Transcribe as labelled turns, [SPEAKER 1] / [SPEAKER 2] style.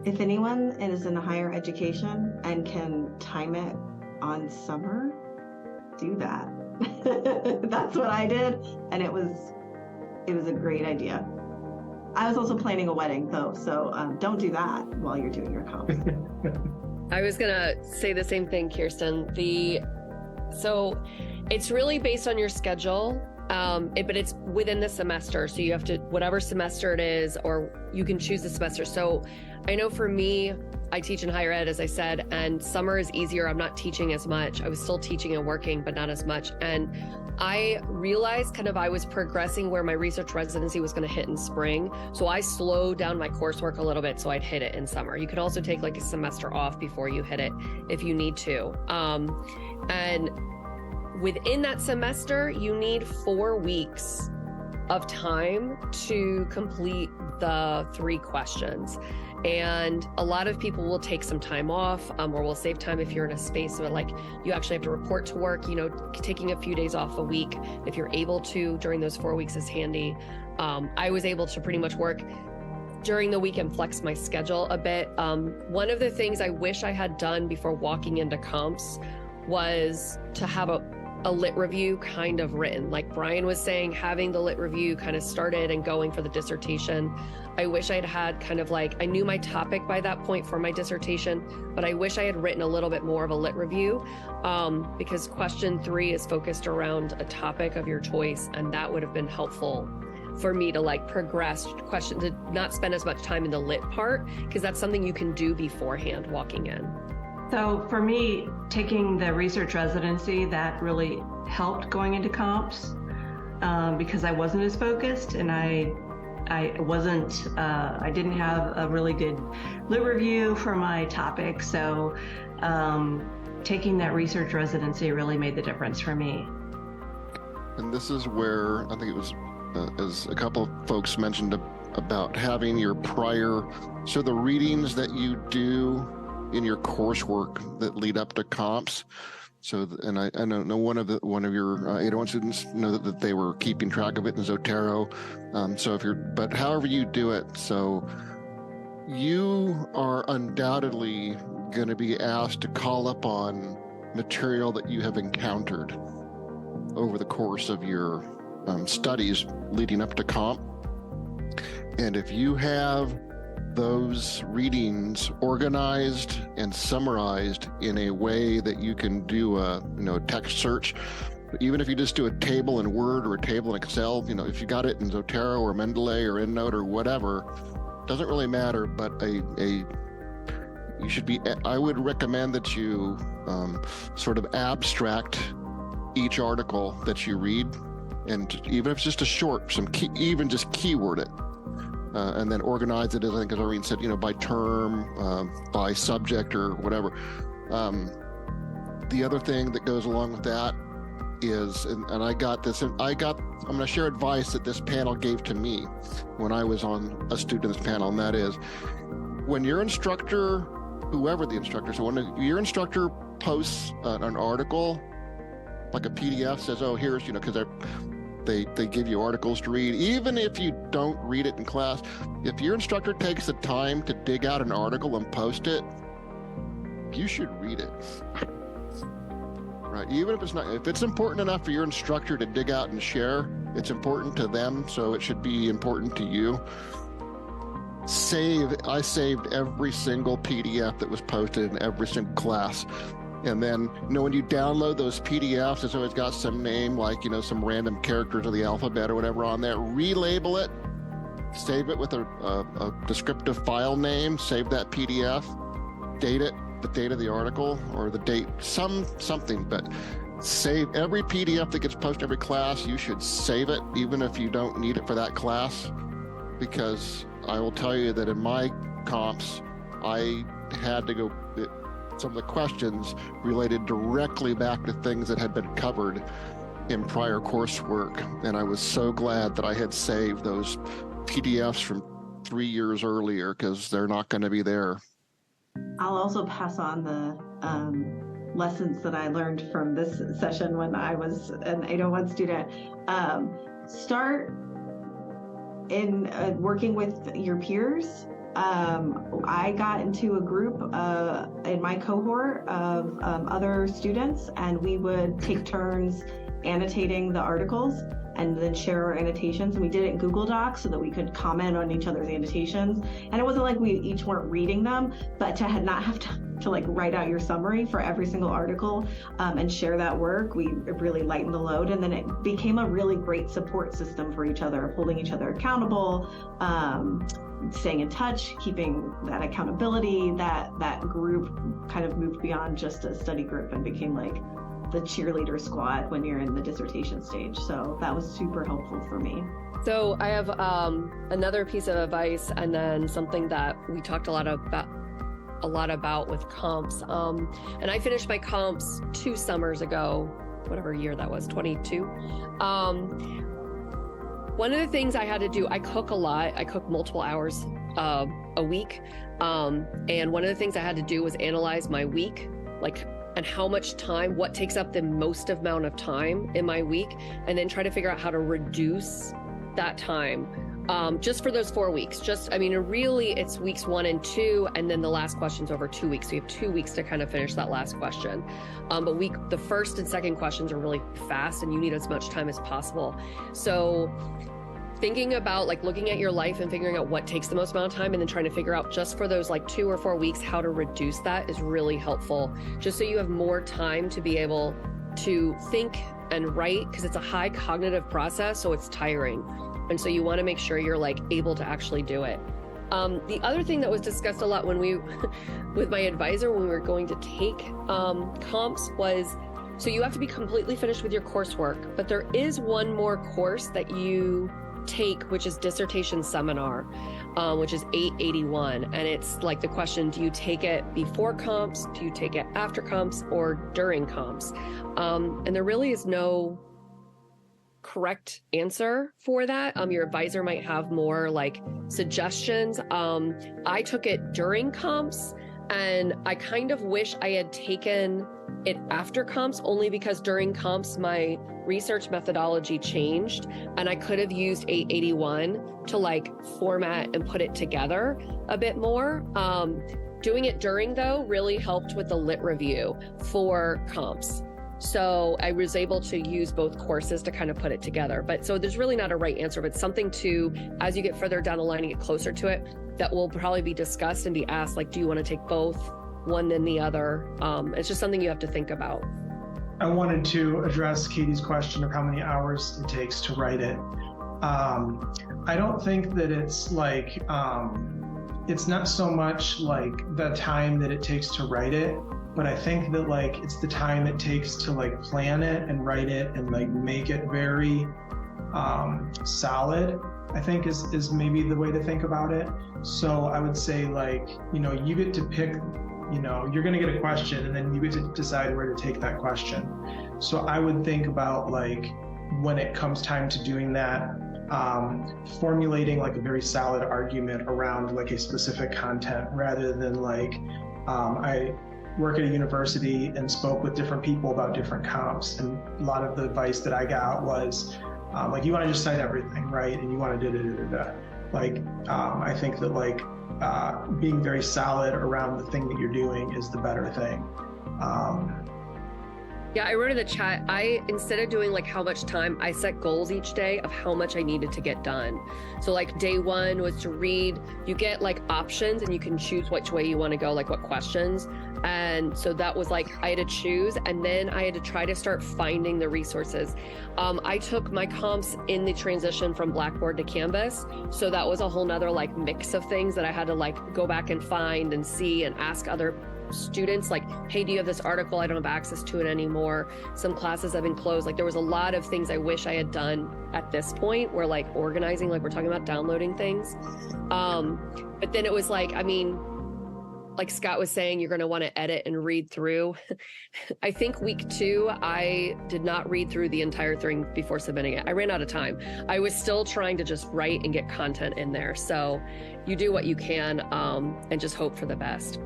[SPEAKER 1] If anyone is in higher education and can time it on summer, do that. That's what I did, and it was a great idea. I was also planning a wedding though, so don't do that while you're doing your comps.
[SPEAKER 2] I was gonna say the same thing, Kirsten. So it's really based on your schedule, but it's within the semester. So you have to, whatever semester it is, or you can choose the semester. So I know for me, I teach in higher ed, as I said, and summer is easier. I'm not teaching as much. I was still teaching and working, but not as much. And I realized I was progressing where my research residency was going to hit in spring. So I slowed down my coursework a little bit so I'd hit it in summer. You could also take like a semester off before you hit it if you need to. And within that semester, you need 4 weeks of time to complete the 3 questions. And a lot of people will take some time off, or will save time if you're in a space where like you actually have to report to work, taking a few days off a week, if you're able to during those 4 weeks is handy. I was able to pretty much work during the week and flex my schedule a bit. One of the things I wish I had done before walking into comps was to have a lit review kind of written. Like Brian was saying, having the lit review kind of started and going for the dissertation. I wish I'd had I knew my topic by that point for my dissertation, but I wish I had written a little bit more of a lit review, because question 3 is focused around a topic of your choice, and that would have been helpful for me to progress question, to not spend as much time in the lit part, because that's something you can do beforehand walking in.
[SPEAKER 3] So for me, taking the research residency, that really helped going into comps, because I wasn't as focused, and I didn't have a really good lit review for my topic. So taking that research residency really made the difference for me.
[SPEAKER 4] And this is where I think it was, as a couple of folks mentioned about having your so the readings that you do in your coursework that lead up to comps. So, and I know one of your 801 students know that they were keeping track of it in Zotero. But however you do it, so you are undoubtedly going to be asked to call upon material that you have encountered over the course of your studies leading up to comp. And if you have those readings organized and summarized in a way that you can do a text search, even if you just do a table in Word or a table in Excel, if you got it in Zotero or Mendeley or EndNote or whatever, doesn't really matter. But I would recommend that you sort of abstract each article that you read, and even if it's just a short, even just keyword it. And then organize it, as I think as Irene said, by term, by subject or whatever. The other thing that goes along with that is, and I got this, I'm going to share advice that this panel gave to me when I was on a student in this panel, and that is, when your instructor, whoever the instructor, so when your instructor posts an article, like a PDF, says, oh, here's, because they give you articles to read. Even if you don't read it in class, if your instructor takes the time to dig out an article and post it, you should read it. Right? Even if it's important enough for your instructor to dig out and share, it's important to them, so it should be important to you. I saved every single PDF that was posted in every single class. And then, when you download those PDFs, it's always got some name, like, some random characters of the alphabet or whatever on there. Relabel it, save it with a descriptive file name, save that PDF, date it, the date of the article, or the date, something, but save every PDF that gets posted every class. You should save it, even if you don't need it for that class, because I will tell you that in my comps, I had to go, some of the questions related directly back to things that had been covered in prior coursework. And I was so glad that I had saved those PDFs from 3 years earlier, because they're not going to be there.
[SPEAKER 1] I'll also pass on the lessons that I learned from this session when I was an 801 student. Start in working with your peers I got into a group in my cohort of other students, and we would take turns annotating the articles and then share our annotations. And we did it in Google Docs so that we could comment on each other's annotations. And it wasn't like we each weren't reading them, but to not have to like write out your summary for every single article and share that work, we really lightened the load. And then it became a really great support system for each other, holding each other accountable, staying in touch, keeping that accountability. That group kind of moved beyond just a study group and became like the cheerleader squad when you're in the dissertation stage. So that was super helpful for me.
[SPEAKER 2] So I have another piece of advice, and then something that we talked a lot about with comps. And I finished my comps 2 summers ago, whatever year that was, 22. One of the things I had to do, I cook a lot. I cook multiple hours a week. And one of the things I had to do was analyze my week, and how much time, what takes up the most amount of time in my week, and then try to figure out how to reduce that time just for those 4 weeks. Really it's weeks 1 and 2, and then the last question's over 2 weeks. So you have 2 weeks to kind of finish that last question. But the first and second questions are really fast, and you need as much time as possible. So thinking about looking at your life and figuring out what takes the most amount of time, and then trying to figure out just for those 2 or 4 weeks how to reduce that is really helpful, just so you have more time to be able to think and write, because it's a high cognitive process, so it's tiring. And so you want to make sure you're able to actually do it. The other thing that was discussed a lot with my advisor when we were going to take comps was, so you have to be completely finished with your coursework, but there is one more course that you take, which is dissertation seminar, which is 881. And it's the question, do you take it before comps? Do you take it after comps or during comps? And there really is no correct answer for that. Your advisor might have more suggestions. I took it during comps, and I kind of wish I had taken it after comps, only because during comps my research methodology changed, and I could have used 881 to format and put it together a bit more. Doing it during, though, really helped with the lit review for comps. So I was able to use both courses to kind of put it together. But so there's really not a right answer, but something to, as you get further down the line and get closer to it, that will probably be discussed and be asked, do you want to take both, one then the other? It's just something you have to think about.
[SPEAKER 5] I wanted to address Katie's question of how many hours it takes to write it. I don't think that it's it's not so much the time that it takes to write it, but I think that it's the time it takes to plan it and write it and make it very solid, I think is maybe the way to think about it. So I would say you get to pick, you're going to get a question, and then you get to decide where to take that question. So I would think about when it comes time to doing that, formulating a very solid argument around a specific content, rather than I work at a university and spoke with different people about different comps, and a lot of the advice that I got was you want to just cite everything, right? And you want to I think that being very solid around the thing that you're doing is the better thing.
[SPEAKER 2] Yeah, I wrote in the chat, instead of doing how much time, I set goals each day of how much I needed to get done. So day 1 was to read, you get options, and you can choose which way you want to go, what questions. And so that was I had to choose, and then I had to try to start finding the resources. I took my comps in the transition from Blackboard to Canvas. So that was a whole nother mix of things that I had to go back and find and see and ask other students hey, do you have this article? I don't have access to it anymore. Some classes have been closed. There was a lot of things I wish I had done at this point, where organizing, we're talking about downloading things. But then it was Scott was saying, you're going to want to edit and read through. I think week 2, I did not read through the entire thing before submitting it. I ran out of time. I was still trying to just write and get content in there. So you do what you can, and just hope for the best.